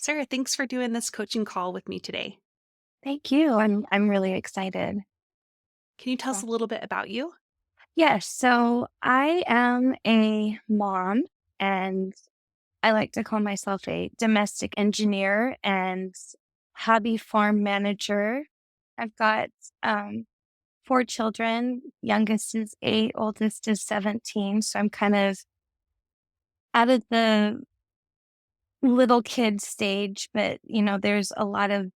Sarah, thanks for doing this coaching call with me today. Thank you. I'm really excited. Can you tell us So, a little bit about you? yes, so I am a mom and I like to call myself a domestic engineer and hobby farm manager. I've got um, four children. Youngest is 8, oldest is 17. So I'm kind of out of the little kid stage, but there's a lot of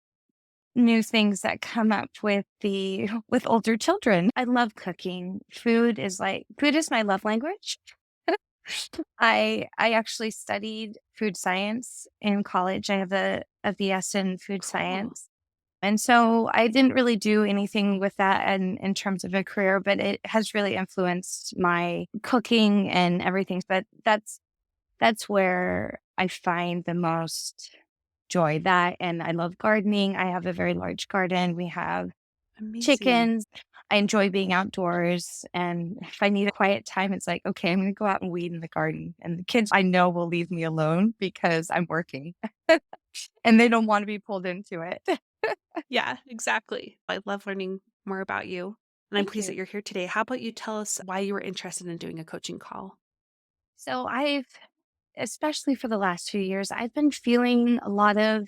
new things that come up with the with older children. I love cooking. Food is my love language. I actually studied food science in college. I have a BS in food Cool. science. And so I didn't really do anything with that in terms of a career, but it has really influenced my cooking and everything. But that's where I find the most joy. That, and I love gardening. I have a very large garden. We have Amazing. chickens. I enjoy being outdoors, and if I need a quiet time, it's like, "Okay, I'm gonna go out and weed in the garden." And the kids I know will leave me alone because I'm working, and they don't wanna be pulled into it. Yeah, exactly. I love learning more about you, and I'm Thank pleased that you. you're here today. How about you tell us why you were interested in doing a coaching call? So I've especially for the last few years, I've been feeling a lot of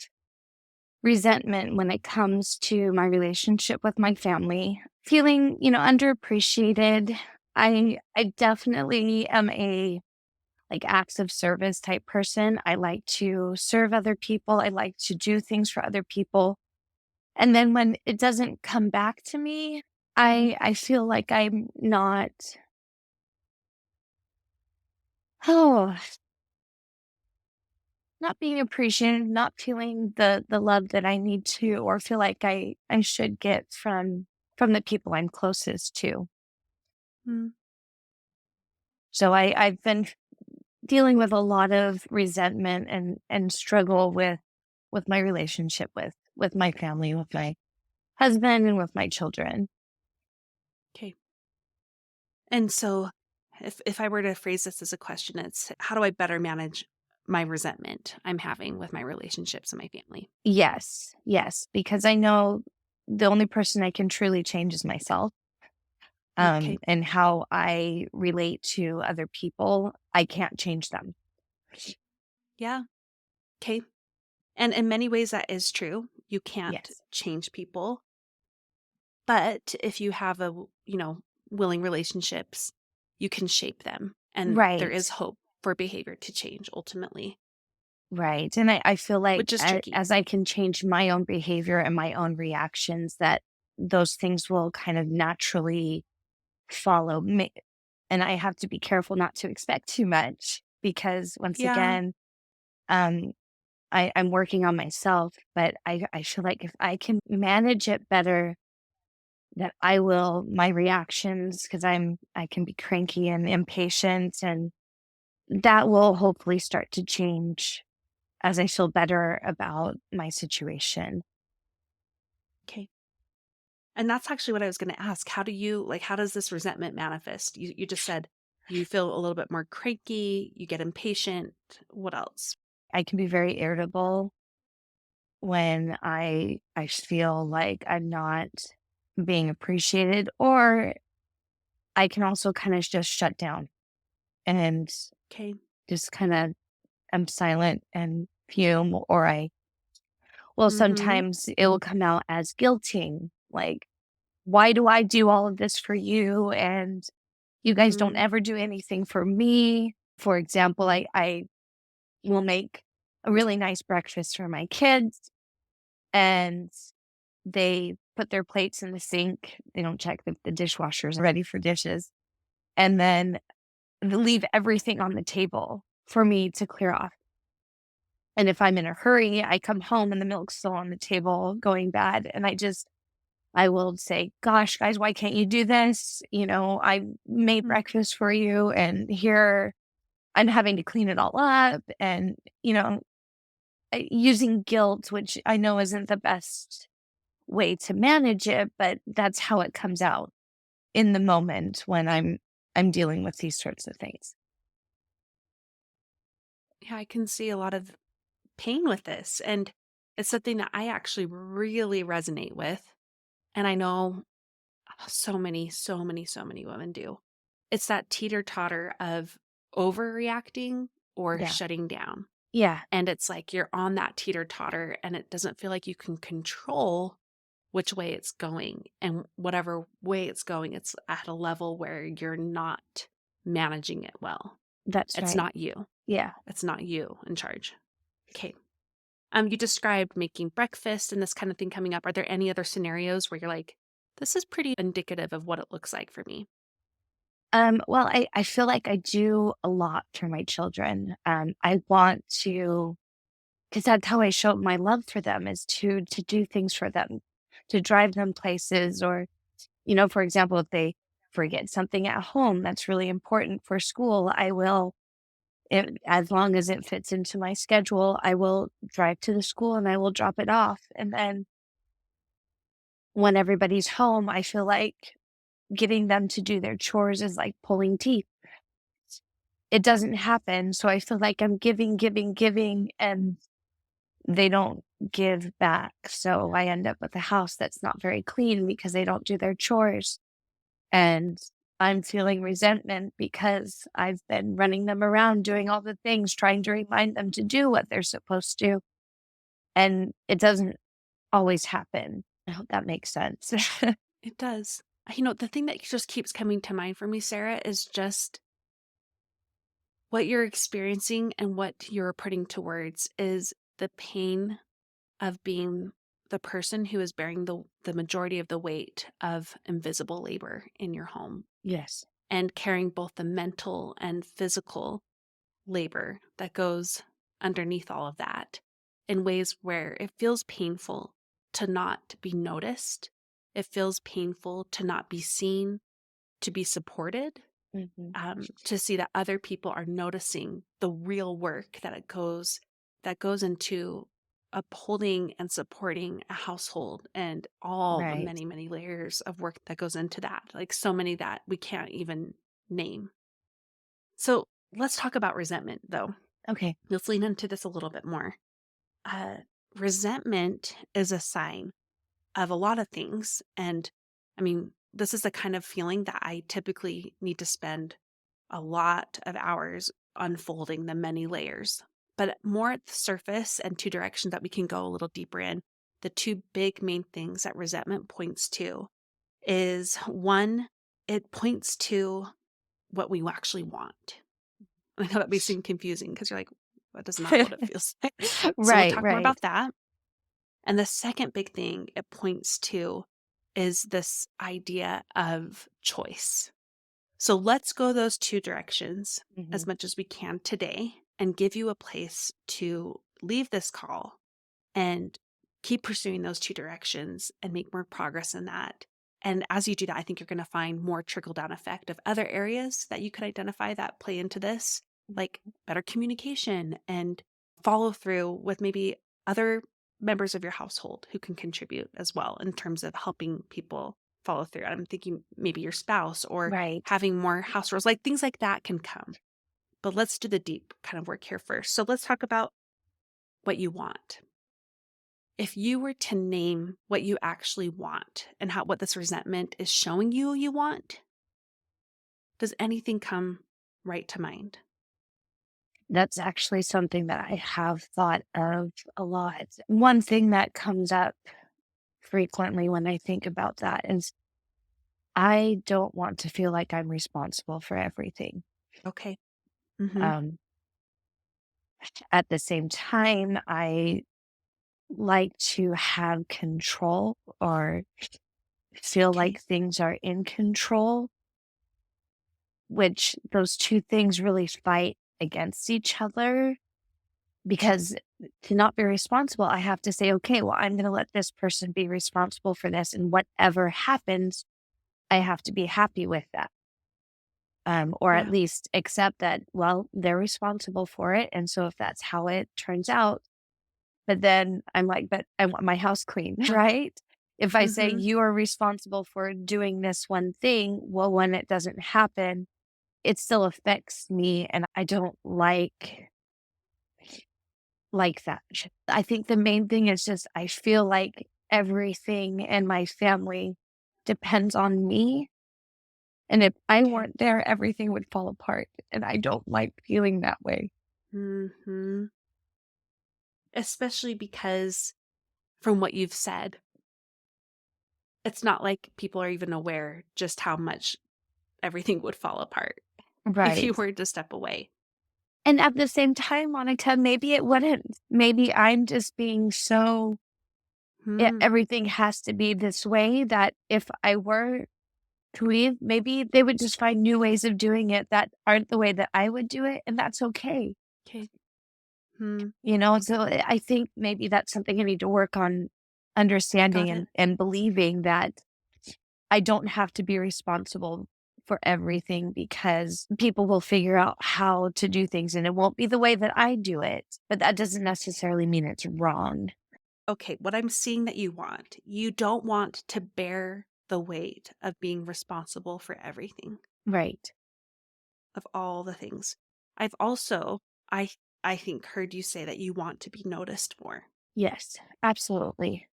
resentment when it comes to my relationship with my family, feeling, underappreciated. I definitely am a like acts of service type person. I like to serve other people. I like to do things for other people. And then when it doesn't come back to me, I feel like I'm oh, not being appreciated, not feeling the love that I need to or feel like I should get from the people I'm closest to. Mm, So I've been dealing with a lot of resentment and struggle with my relationship with my family, with my husband and with my children. okay. And so, if I were to phrase this as a question, it's how do I better manage my resentment I'm having with my relationships and my family? Yes, yes, because I know the only person I can truly change is myself. Okay. And how I relate to other people, I can't change them. Yeah. Okay. And in many ways, that is true. You can't Yes. change people. But if you have willing relationships, you can shape them, and there Right. is hope for behavior to change ultimately, Right. And I feel like which is tricky. as I can change my own behavior and my own reactions, that those things will kind of naturally follow me. And I have to be careful not to expect too much because once Yeah, again, um, I'm working on myself, but I feel like if I can manage it better, that I will my reactions, because I can be cranky and impatient, and that will hopefully start to change as I feel better about my situation. okay. And that's actually what I was gonna ask. How does this resentment manifest? You just said you feel a little bit more cranky, you get impatient. What else? I can be very irritable when I feel like I'm not being appreciated, or I can also kind of just shut down and Okay. just kind of am silent and fume, or I well, Mhm. sometimes it will come out as guilting, like, "Why do I do all of this for you, and you guys don't Mhm. ever do anything for me?" For example, I will make a really nice breakfast for my kids, and they put their plates in the sink. They don't check if the dishwasher's ready for dishes, and then they leave everything on the table for me to clear off. And if I'm in a hurry, I come home and the milk's still on the table going bad, and I will say, "Gosh, guys, why can't you do this? I made Mm. breakfast for you, and here I'm having to clean it all up." And, using guilt, which I know isn't the best way to manage it, but that's how it comes out in the moment when I'm dealing with these sorts of things. Yeah, I can see a lot of pain with this. And it's something that I actually really resonate with. And I know so many, so many, so many women do. It's that teeter totter of overreacting or Yeah. shutting down. Yeah. And it's like you're on that teeter totter and it doesn't feel like you can control which way it's going. And whatever way it's going, it's at a level where you're not managing it well. That's It's right. not you. Yeah. It's not you in charge. Okay. You described making breakfast and this kind of thing coming up. Are there any other scenarios where you're like, this is pretty indicative of what it looks like for me? Well, I feel like I do a lot for my children. I want to, because that's how I show my love for them is to do things for them, to drive them places, or for example, if they forget something at home that's really important for school, I will, as long as it fits into my schedule, I will drive to the school and I will drop it off. And then when everybody's home, I feel like getting them to do their chores is like pulling teeth. It doesn't happen. So I feel like I'm giving, giving, giving, and they don't give back. So I end up with a house that's not very clean because they don't do their chores. And I'm feeling resentment because I've been running them around doing all the things, trying to remind them to do what they're supposed to. And it doesn't always happen. I hope that makes sense. It does. The thing that just keeps coming to mind for me, Sarah, is just what you're experiencing and what you're putting to words is the pain of being the person who is bearing the majority of the weight of invisible labor in your home Yes. and carrying both the mental and physical labor that goes underneath all of that in ways where it feels painful to not be noticed. It feels painful to not be seen, to be supported, Hmm. to see that other people are noticing the real work that goes into upholding and supporting a household and all the Right. many, many layers of work that goes into that. Like so many that we can't even name. So let's talk about resentment though. Okay. Let's lean into this a little bit more. Uh, Resentment is a sign of a lot of things. And I mean, this is the kind of feeling that I typically need to spend a lot of hours unfolding the many layers. But more at the surface and two directions that we can go a little deeper in. The two big main things that resentment points to is one, it points to what we actually want. I know that may seem confusing because you're like, that is not what it feels like. So we'll Right, talk more right. about that. And the second big thing it points to is this idea of choice. So let's go those two directions Hmm. as much as we can today and give you a place to leave this call and keep pursuing those two directions and make more progress in that. And as you do that, I think you're going to find more trickle down effect of other areas that you could identify that play into this, like better communication and follow through with maybe other members of your household who can contribute as well in terms of helping people follow through. I'm thinking maybe your spouse or Right. having more house rules, like things like that can come. But let's do the deep kind of work here first. So let's talk about what you want. If you were to name what you actually want and what this resentment is showing you want, does anything come right to mind? That's actually something that I have thought of a lot. One thing that comes up frequently when I think about that is I don't want to feel like I'm responsible for everything. Okay. Mm-hmm. Um, at the same time, I like to have control or feel Okay. like things are in control, which those two things really fight against each other because to not be responsible, I have to say, okay, well, I'm going to let this person be responsible for this. And whatever happens, I have to be happy with that. Or at Yeah. least accept that, well, they're responsible for it. And so if that's how it turns out, but then I'm like, but I want my house clean, right? If I say Mm-hmm. you are responsible for doing this one thing, well, when it doesn't happen, it still affects me. And I don't like like that. I think the main thing is just I feel like everything in my family depends on me. And if I Okay. weren't there, everything would fall apart. And I don't like feeling that way. Mhm. Especially because from what you've said, it's not like people are even aware just how much everything would fall apart if you Right. were to step away. And at the same time, Monica, maybe it wouldn't. Maybe I'm just being so, Hmm. everything has to be this way that if I were to leave, maybe they would just find new ways of doing it that aren't the way that I would do it. And that's okay. Okay. Hmm. So I think maybe that's something I need to work on Got understanding it. and believing that I don't have to be responsible for everything because people will figure out how to do things and it won't be the way that I do it. But that doesn't necessarily mean it's wrong. Okay. What I'm seeing that you don't want to bear the weight of being responsible for everything, Right. of all the things. I've also, I, I think, heard you say that you want to be noticed more. Yes, absolutely.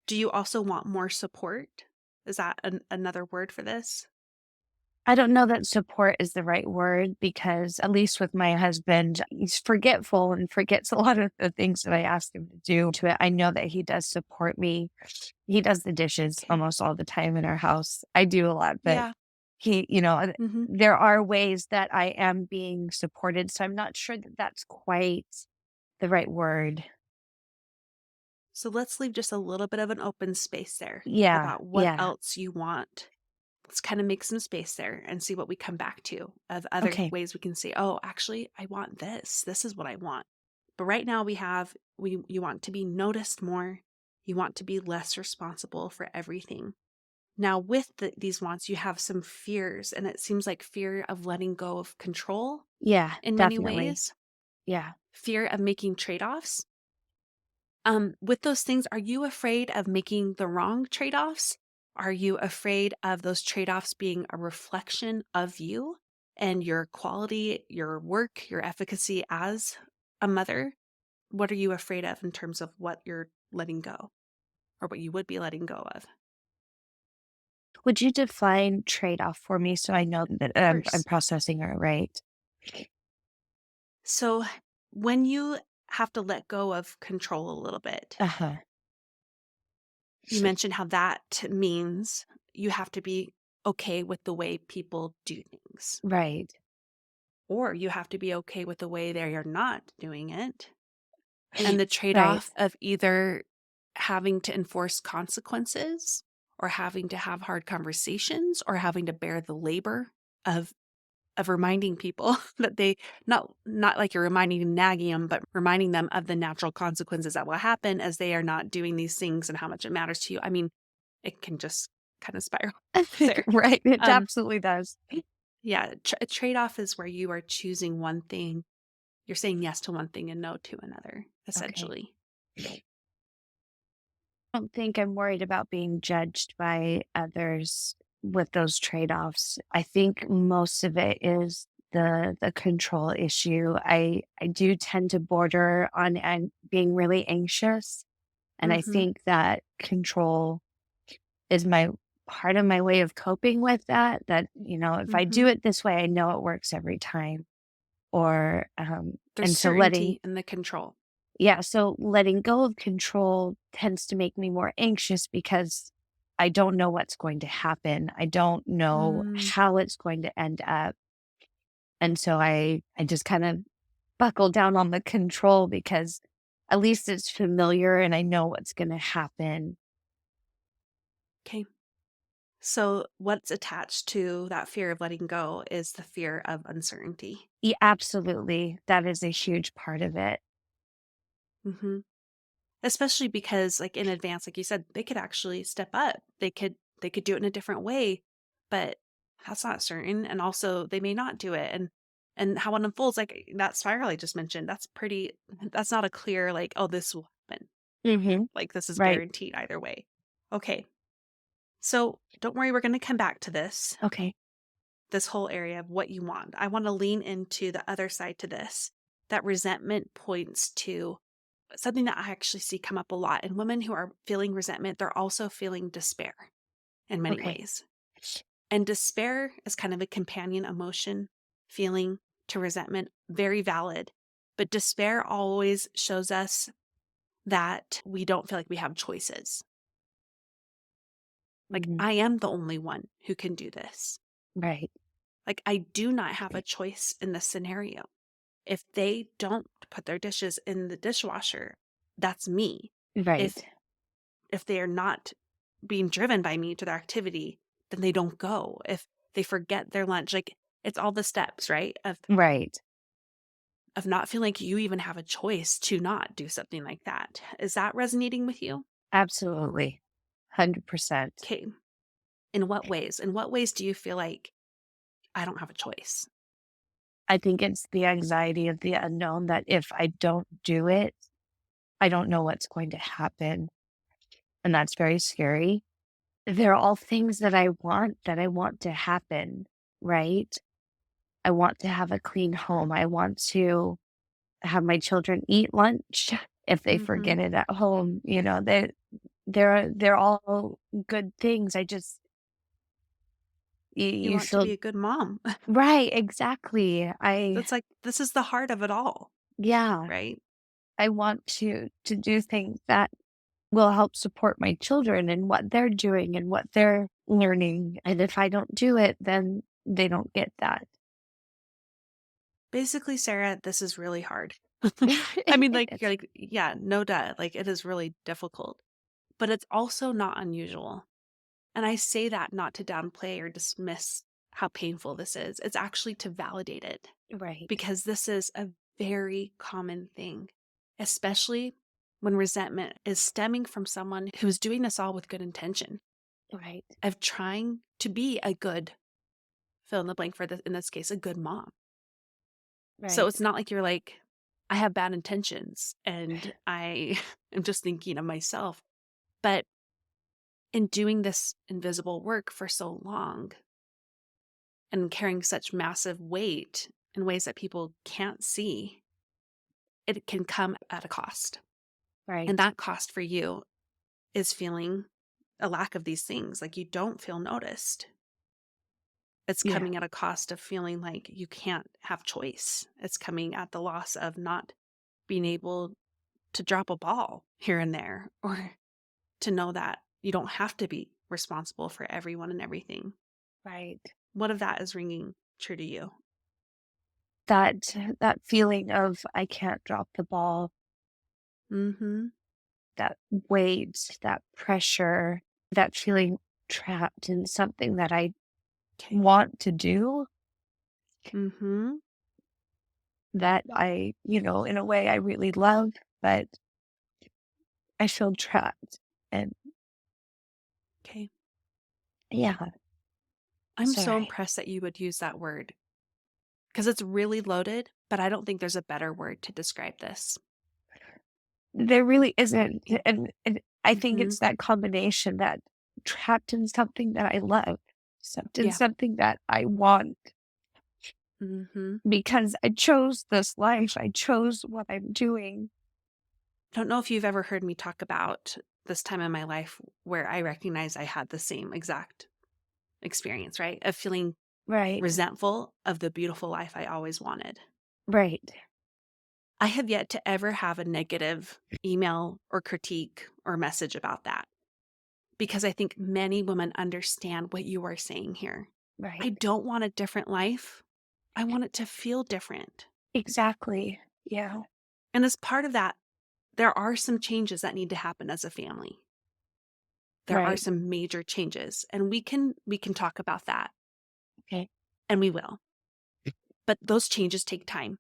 Do you also want more support? Is that another word for this? I don't know that support is the right word because, at least with my husband, he's forgetful and forgets a lot of the things that I ask him to do to it. I know that he does support me. He does the dishes Okay. almost all the time in our house. I do a lot, but Yeah. Hmm. there are ways that I am being supported. So I'm not sure that that's quite the right word. So let's leave just a little bit of an open space there Yeah. about what Yeah. else you want. Let's kind of make some space there and see what we come back to of other Okay. ways we can say, oh, actually, I want this. This is what I want. But right now we you want to be noticed more. You want to be less responsible for everything. Now, with these wants, you have some fears, and it seems like fear of letting go of control Yeah. in many Definitely. ways, Yeah. fear of making trade offs. With those things, are you afraid of making the wrong trade offs? Are you afraid of those trade offs being a reflection of you and your quality, your work, your efficacy as a mother? What are you afraid of in terms of what you're letting go or what you would be letting go of? Would you define trade off for me so I know that Of I'm course. processing it right? So, when you have to let go of control a little bit, Uh huh. you mentioned how that means you have to be okay with the way people do things, Right. or you have to be okay with the way they are not doing it. And the trade Right. off of either having to enforce consequences or having to have hard conversations or having to bear the labor of reminding people that they not like you're reminding and nagging them, but reminding them of the natural consequences that will happen as they are not doing these things and how much it matters to you. I mean, it can just kind of spiral there. Right. It Um, absolutely does. yeah, a trade off is where you are choosing one thing. You're saying yes to one thing and no to another, Okay. essentially. I don't think I'm worried about being judged by others with those trade-offs. I think most of it is the control issue. I do tend to border on and being really anxious, and I Hmm. think that control is my part of my way of coping with that. That if I Hmm. do it this way, I know it works every time. Or There's and so letting certainty in the control. Yeah, so letting go of control tends to make me more anxious because I don't know what's going to happen. I don't know Mm, how it's going to end up. And so I just kind of buckle down on the control because at least it's familiar and I know what's going to happen. okay. So, what's attached to that fear of letting go is the fear of uncertainty. Yeah, absolutely. That is a huge part of it. Hmm. Especially because, like in advance, like you said, they could actually step up. They could do it in a different way, but that's not certain. And also, they may not do it. And how it unfolds, like that spiral I just mentioned, that's pretty. That's not a clear like, oh, this will happen. Hmm. Like this is Right. guaranteed either way. Okay, so don't worry, we're going to come back to this. Okay. This whole area of what you want. I want to lean into the other side to this. that resentment points to something that I actually see come up a lot. And women who are feeling resentment, they're also feeling despair in many Okay. ways. And despair is kind of a companion emotion, feeling to resentment, very valid. But despair always shows us that we don't feel like we have choices. Like, Mhm. I am the only one who can do this. Right. Like, I do not have a choice in this scenario. If they don't put their dishes in the dishwasher, that's me. Right. If they are not being driven by me to their activity, then they don't go. If they forget their lunch, like it's all the steps, right? Right. Of not feeling like you even have a choice to not do something like that. Is that resonating with you? Absolutely. 100%. Okay. In what ways? In what ways do you feel like I don't have a choice? I think it's the anxiety of the unknown that if I don't do it, I don't know what's going to happen. And that's very scary. They're all things that I want to happen, right? I want to have a clean home. I want to have my children eat lunch if they Mm-hmm. forget it at home. They're all good things. You You want to feel be a good mom. right, exactly. That's like, this is the heart of it all, Yeah, right? I want to do things that will help support my children and what they're doing and what they're learning. And if I don't do it, then they don't get that. Basically, Sarah, this is really hard. I mean, like, you're like, yeah, no doubt. Like, it is really difficult, but it's also not unusual. And I say that not to downplay or dismiss how painful this is. It's actually to validate it Right, because this is a very common thing, especially when resentment is stemming from someone who's doing this all with good intention right, of trying to be a good fill in the blank for this, in this case, a good mom. So right. it's not like you're like, I have bad intentions and I am just thinking of myself. But in doing this invisible work for so long and carrying such massive weight in ways that people can't see, it can come at a cost. And Right. that cost for you is feeling a lack of these things. Like you don't feel noticed. It's Yeah. coming at a cost of feeling like you can't have choice. It's coming at the loss of not being able to drop a ball here and there or to know that you don't have to be responsible for everyone and everything. Right. What if that is ringing true to you? That feeling of I can't drop the ball, Mm-hmm. that weight, that pressure, that feeling trapped in something that I Okay. want to do Mm-hmm. that in a way I really love, but I feel trapped. And Okay. yeah, I'm so sorry. impressed that you would use that word because it's really loaded, but I don't think there's a better word to describe this. There really isn't. And I think Mm-hmm. it's that combination that trapped in something that I love, trapped in Yeah. something that I want Mm-hmm. because I chose this life. I chose what I'm doing. Don't know if you've ever heard me talk about this time in my life where I recognize I had the same exact experience, right? Of feeling Right. resentful of the beautiful life I always wanted. Right. I have yet to ever have a negative email or critique or message about that because I think many women understand what you are saying here. I Right. don't want a different life. I want it to feel different. Exactly. Yeah. And as part of that, there are some changes that need to happen as a family. There are Right. some major changes and we can talk about that Okay. and we will. But those changes take time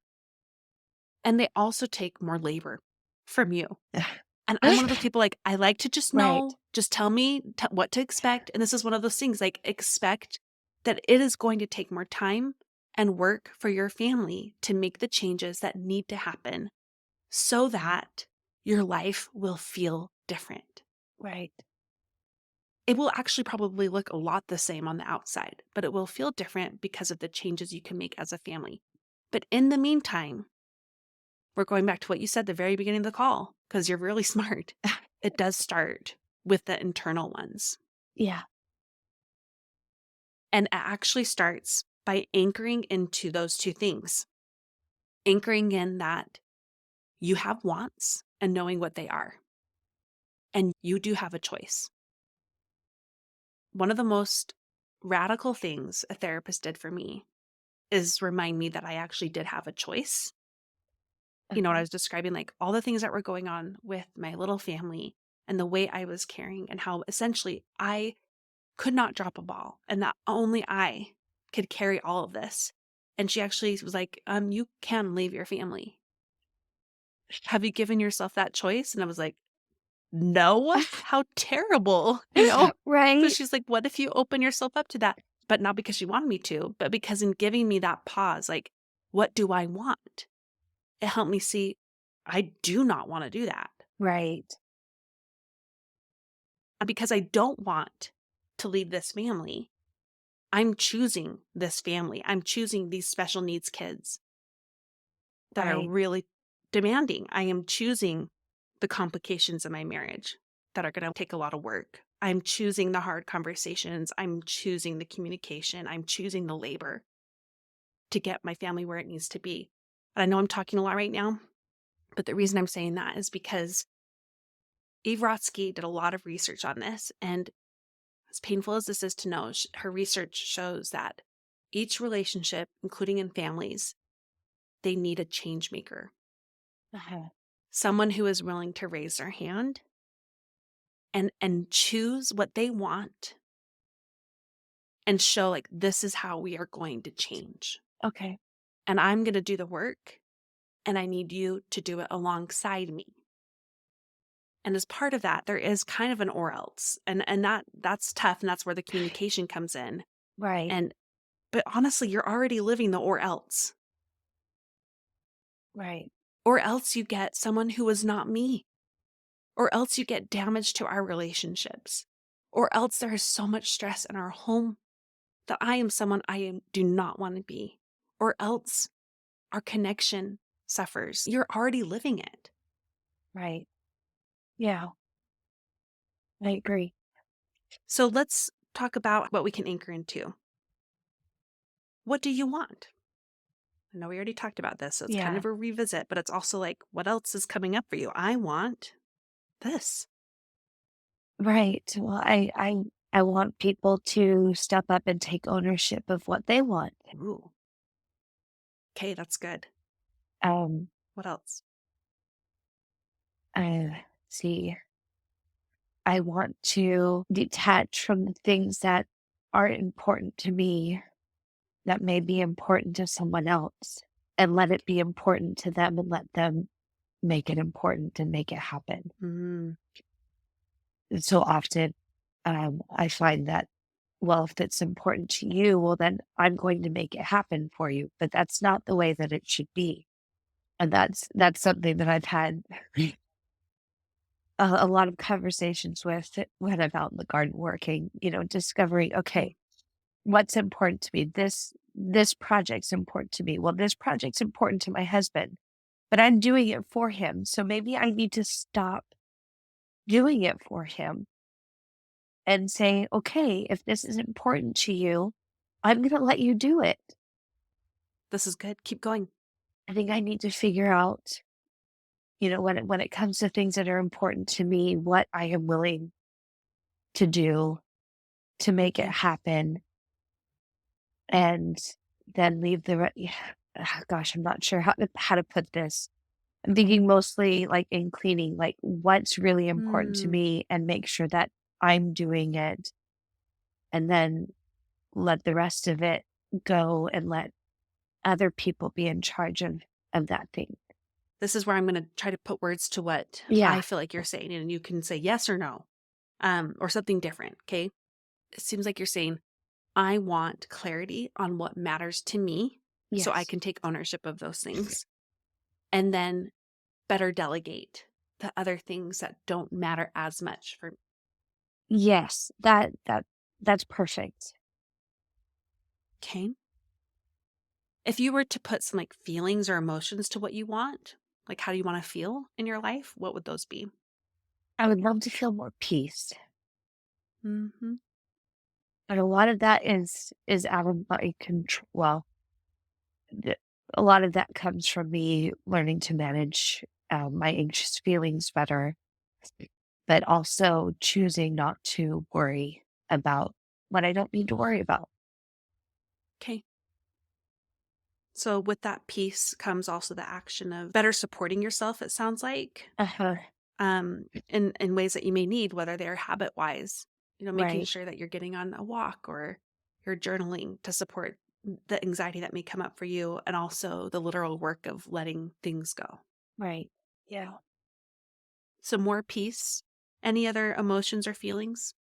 and they also take more labor from you. And I'm one of those people, like, I like to just Right. know, just tell me what to expect. And this is one of those things, like, expect that it is going to take more time and work for your family to make the changes that need to happen so that your life will feel different. Right. It will actually probably look a lot the same on the outside, but it will feel different because of the changes you can make as a family. But in the meantime, we're going back to what you said at the very beginning of the call, because you're really smart. It does start with the internal ones. Yeah. And it actually starts by anchoring into those two things, anchoring in that you have wants and knowing what they are. And you do have a choice. One of the most radical things a therapist did for me is remind me that I actually did have a choice. You know what I Okay. was describing, like all the things that were going on with my little family and the way I was caring, and how essentially I could not drop a ball and that only I could carry all of this. And she actually was like, you can leave your family. Have you given yourself that choice? And I was like, no, how terrible, So Right. she's like, what if you open yourself up to that? But not because she wanted me to, but because in giving me that pause, like, what do I want? It helped me see I do not want to do that. Right. And because I don't want to leave this family, I'm choosing this family. I'm choosing these special needs kids that are Right. really demanding. I am choosing the complications in my marriage that are going to take a lot of work. I'm choosing the hard conversations. I'm choosing the communication. I'm choosing the labor to get my family where it needs to be. And I know I'm talking a lot right now, but the reason I'm saying that is because Eve Rotsky did a lot of research on this. And as painful as this is to know, her research shows that each relationship, including in families, they need a change maker, Uh-huh. someone who is willing to raise their hand and choose what they want and show like this is how we are going to change. Okay. And I'm going to do the work and I need you to do it alongside me. And as part of that, there is kind of an or else. And that's tough, and that's where the communication comes in. Right. And but honestly, you're already living the or else. Right. Or else you get someone who is not me. Or else you get damage to our relationships. Or else there is so much stress in our home that I am someone do not want to be. Or else our connection suffers. You're already living it. Right. Yeah. I agree. So let's talk about what we can anchor into. What do you want? I know we already talked about this, so it's kind Yeah. of a revisit, but it's also like, what else is coming up for you? I want this. Right. Well, I want people to step up and take ownership of what they want. Ooh, okay, that's good. Um, What else? see, I want to detach from the things that aren't important to me that may be important to someone else and let it be important to them and let them make it important and make it happen. Mm, And so often, I find that, well, if it's important to you, well, then I'm going to make it happen for you. But that's not the way that it should be. And that's something that I've had a lot of conversations with when I'm out in the garden working, discovering, okay. okay, what's important to me? This project's important to me. Well, this project's important to my husband, but I'm doing it for him. So maybe I need to stop doing it for him and say, okay, if this is important to you, I'm going to let you do it. This is good. Keep going. I think I need to figure out, when it comes to things that are important to me, what I am willing to do to make it Okay. happen, and then leave yeah, gosh, I'm not sure how to put this. I'm thinking mostly like in cleaning, like what's really important to Mm, me and make sure that I'm doing it, and then let the rest of it go and let other people be in charge of that thing. this is where I'm going to try to put words to what I Yeah. feel like you're saying, and you can say yes or no, or something different. Okay. It seems like you're saying, I want clarity on what matters to me so I Yes. can take ownership of those things and then better delegate the other things that don't matter as much for me. Yes. That's perfect. Okay. If you were to put some like feelings or emotions to what you want, Like, how do you want to feel in your life? What would those be? I would love to feel more peace. Hmm. But a lot of that is out of my control. Well, th- a lot of that comes from me learning to manage my anxious feelings better, but also choosing not to worry about what I don't need to worry about. Okay. So with that piece comes also the action of better supporting yourself, it sounds like, Uh-huh. in ways that you may need, whether they're habit wise, making Right. sure that you're getting on a walk or you're journaling to support the anxiety that may come up for you, and also the literal work of letting things go. Right. Yeah. So more peace. Any other emotions or feelings?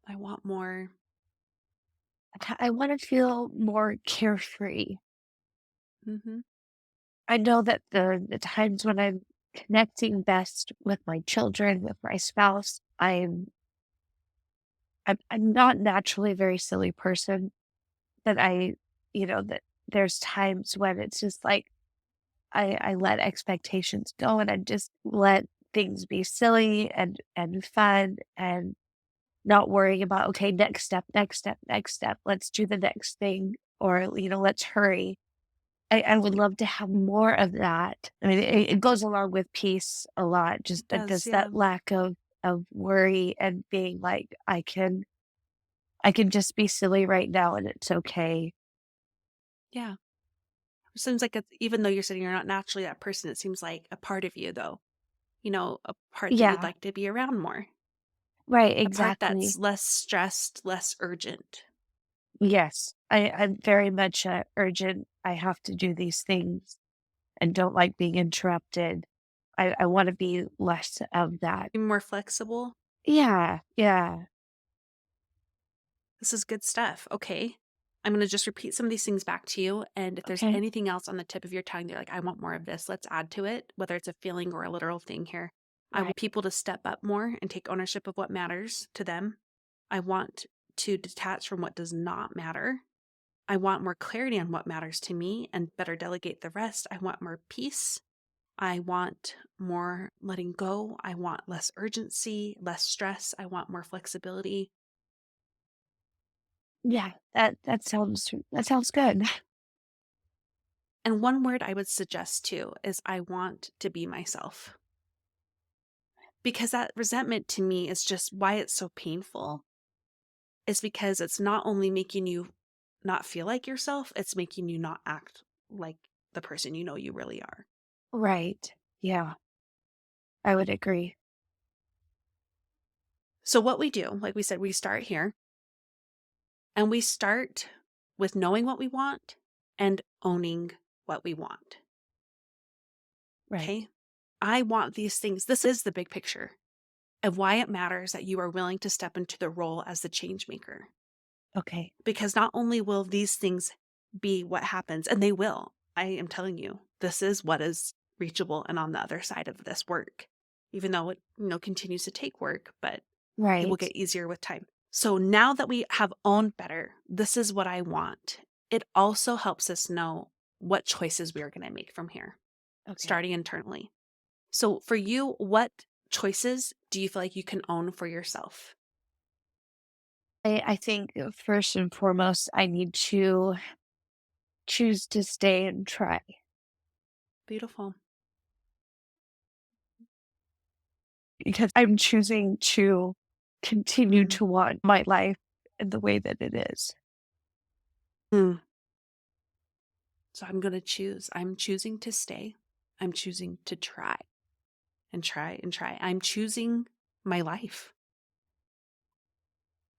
I want more. I want to feel more carefree. Hmm. I know that the times when I'm connecting best with my children, with my spouse, I'm not naturally a very silly person, that that there's times when it's just like I let expectations go and I just let things be silly and fun and not worrying about, okay, next step, next step, next step. Let's do the next thing or, let's hurry. I would love to have more of that. I mean, it goes along with peace a lot, It just that does, just yeah. that lack of worry and being like, I can just be silly right now and it's okay. Yeah. It seems like it's, even though you're saying you're not naturally that person, it seems like a part of you, though, a part that you'd Yeah, like to be around more, right, a part exactly. that's less stressed, less urgent. Yes, I'm very much urgent. I have to do these things and don't like being interrupted. I want to be less of that. Be more flexible. Yeah, yeah. This is good stuff. Okay. I'm going to just repeat some of these things back to you. And if there's Okay, anything else on the tip of your tongue, you're like, I want more of this, let's add to it, whether it's a feeling or a literal thing here. I right. want people to step up more and take ownership of what matters to them. I want to detach from what does not matter. I want more clarity on what matters to me and better delegate the rest. I want more peace. I want more letting go. I want less urgency, less stress. I want more flexibility. Yeah, that sounds good. And one word I would suggest too is I want to be myself. Because that resentment to me is just why it's so painful, is because it's not only making you not feel like yourself, it's making you not act like the person you really are. Right. Yeah, I would agree. So, what we do, like we said, we start here and we start with knowing what we want and owning what we want. Right. Okay. I want these things. This is the big picture of why it matters that you are willing to step into the role as the change maker. Okay. Because not only will these things be what happens, and they will, I am telling you, this is what is reachable and on the other side of this work, even though it, continues to take work, but it will Right. get easier with time. So now that we have owned better, this is what I want. It also helps us know what choices we are going to make from here, Okay. starting internally. So for you, what choices do you feel like you can own for yourself? I think first and foremost, I need to choose to stay and try Beautiful. because I'm choosing to continue Mm. to want my life in the way that it is. Mm. So I'm going to choose. I'm choosing to stay. I'm choosing to try and try and try. I'm choosing my life.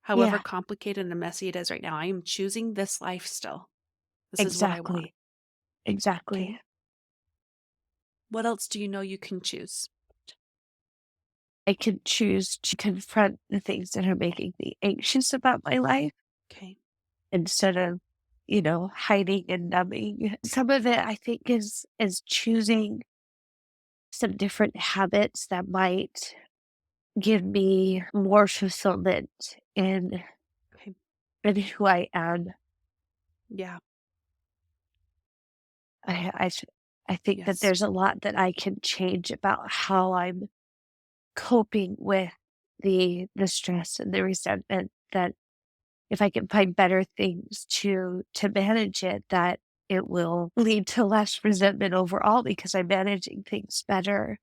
However Yeah, complicated and messy it is right now, I am choosing this life still. This is what I want. exactly. Exactly. Okay. What else do you know you can choose? I can choose to confront the things that are making me anxious about my life Okay. instead of, hiding and numbing. Some of it I think is choosing some different habits that might give me more fulfillment Okay. in who I am. Yeah. I, I, sh- I think that Yes. there's a lot that I can change about how I'm coping with the stress and the resentment, that if I can find better things to manage it, that it will lead to less resentment overall because I'm managing things better.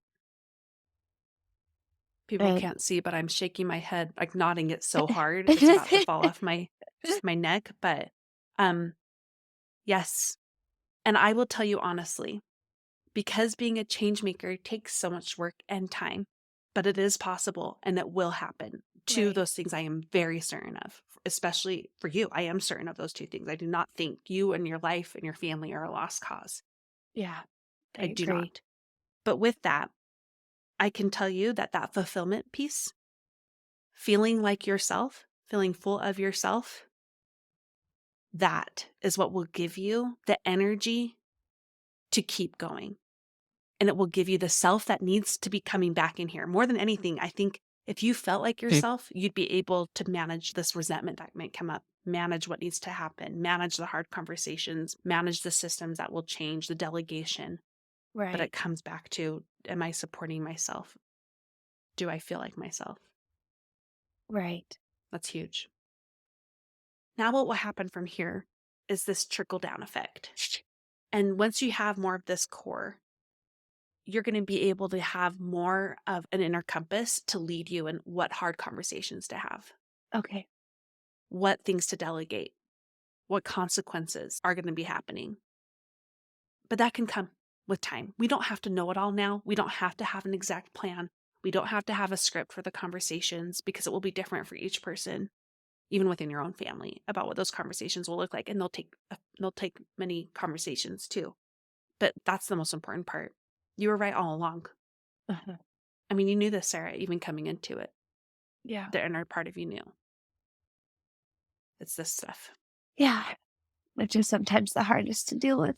People And can't see, but I'm shaking my head, like, nodding it so hard, it's about to fall off my neck, but, um, yes. And I will tell you honestly, because being a change maker takes so much work and time, but it is possible and it will happen. 2 of Right. those things I am very certain of, especially for you. I am certain of those 2 things. I do not think you and your life and your family are a lost cause. Yeah, I I do agree. not. But with that, I can tell you that that fulfillment piece, feeling like yourself, feeling full of yourself, that is what will give you the energy to keep going. And it will give you the self that needs to be coming back in here. More than anything, I think if you felt like yourself, you'd be able to manage this resentment that might come up, manage what needs to happen, manage the hard conversations, manage the systems that will change, the delegation. But it Right. comes back to, am I supporting myself? Do I feel like myself? Right. That's huge. Now, what will happen from here is this trickle down effect. And once you have more of this core, you're going to be able to have more of an inner compass to lead you in what hard conversations to have, Okay. what things to delegate, what consequences are going to be happening. But that can come with time. We don't have to know it all now. We don't have to have an exact plan. We don't have to have a script for the conversations because it will be different for each person, even within your own family, about what those conversations will look like. And they'll take many conversations too. But that's the most important part. You were right all along. Uh-huh. I mean, you knew this, Sarah, even coming into it. Yeah. The inner part of you knew. It's this stuff. Yeah. Which is sometimes the hardest to deal with.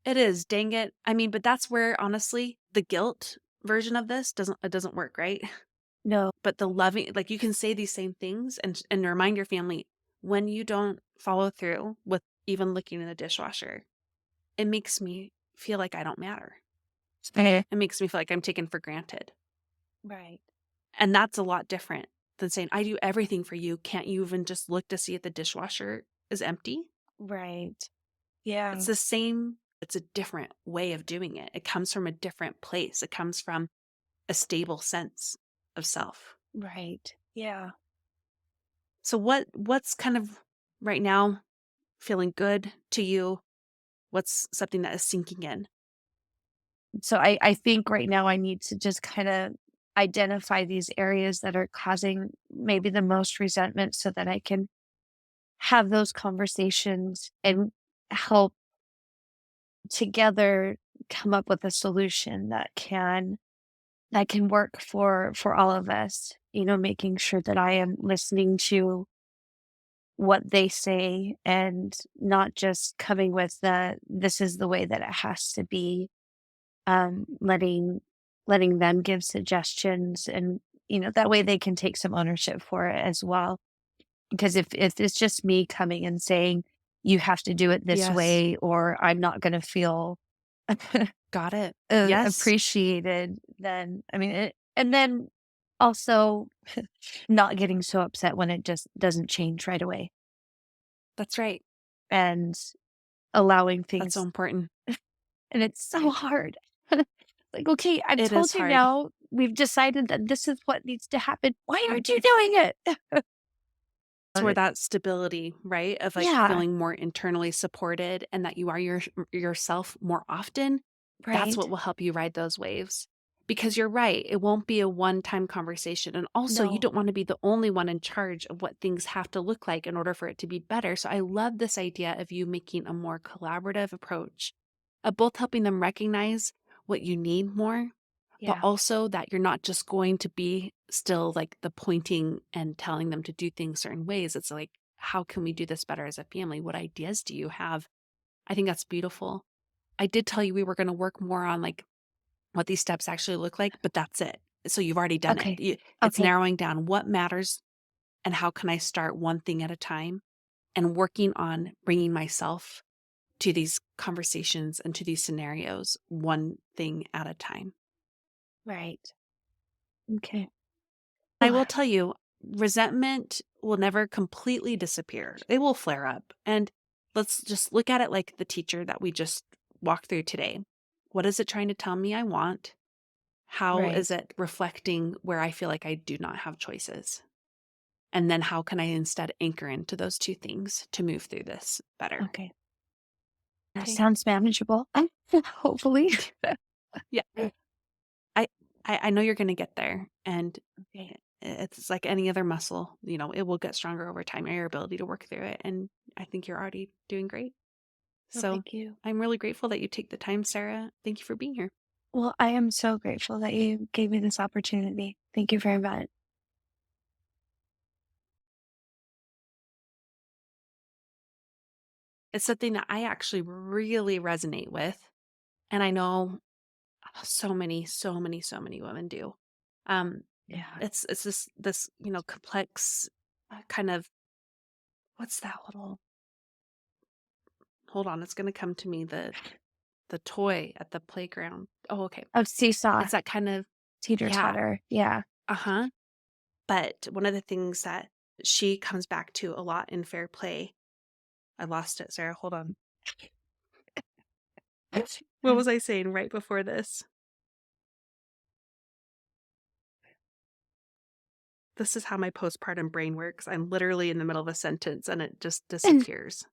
It is, dang it. I mean, but that's where honestly, the guilt version of this doesn't work, right? No. But the loving, like, you can say these same things and remind your family when you don't follow through with even looking in the dishwasher, it makes me feel like I don't matter. Eh. It makes me feel like I'm taken for granted. Right. And that's a lot different than saying, I do everything for you. Can't you even just look to see if the dishwasher is empty? Right. Yeah. It's the same, it's a different way of doing it. It comes from a different place. It comes from a stable sense of self. Right. Yeah. So what's kind of right now feeling good to you? What's something that is sinking in? So I think right now I need to just kind of identify these areas that are causing maybe the most resentment so that I can have those conversations and help together come up with a solution that can work for all of us. You know, making sure that I am listening to what they say and not just coming with the this is the way that it has to be. Letting them give suggestions, and you know that way they can take some ownership for it as well. Because if it's just me coming and saying you have to do it this Yes. way, or I'm not going to feel Got it. Yes. appreciated, then I mean it, and then also not getting so upset when it just doesn't change right away, That's right. and allowing That's so things. important. And it's so hard. Like, "Okay, I've It is told you hard. now. We've decided that this is what needs to happen. Why aren't you doing it?" It's where that stability, right? Of like Yeah, feeling more internally supported and that you are yourself more often. That's right? what will help you ride those waves. Because you're right, it won't be a one-time conversation. And also, you No. don't want to be the only one in charge of what things have to look like in order for it to be better. So I love this idea of you making a more collaborative approach of both helping them recognize what you need more, but Yeah. also that you're not just going to be still like the pointing and telling them to do things certain ways. It's like, how can we do this better as a family? What ideas do you have? I think that's beautiful. I did tell you we were going to work more on like what these steps actually look like, but that's it. So you've already done it. Okay. It's Okay. narrowing down what matters and how can I start one thing at a time and working on bringing myself to these conversations and to these scenarios one thing at a time. Right. Okay. I will tell you, resentment will never completely disappear. It will flare up. And let's just look at it like the teacher that we just walked through today. What is it trying to tell me I want? How is Right. it reflecting where I feel like I do not have choices? And then how can I instead anchor into those two things to move through this better? Okay. That Okay. sounds manageable. Hopefully. Yeah. I I know you're going to get there, and Okay. it's like any other muscle, it will get stronger over time, your ability to work through it, and I think you're already doing great. Well, So, thank you. I'm really grateful that you take the time, Sarah. Thank you for being here. Well, I am so grateful that you gave me this opportunity. Thank you very much. It's something that I actually really resonate with, and I know so many women do. Um, Yeah. it's this, complex kind of what's that little hold on, it's gonna come to me, the toy at the playground. Oh, okay. Of seesaw, It's that kind of teeter yeah, totter. Yeah. uh-huh. But one of the things that she comes back to a lot in Fair Play I lost it, Sarah, hold on. What was I saying right before this? This is how my postpartum brain works. I'm literally in the middle of a sentence and it just disappears.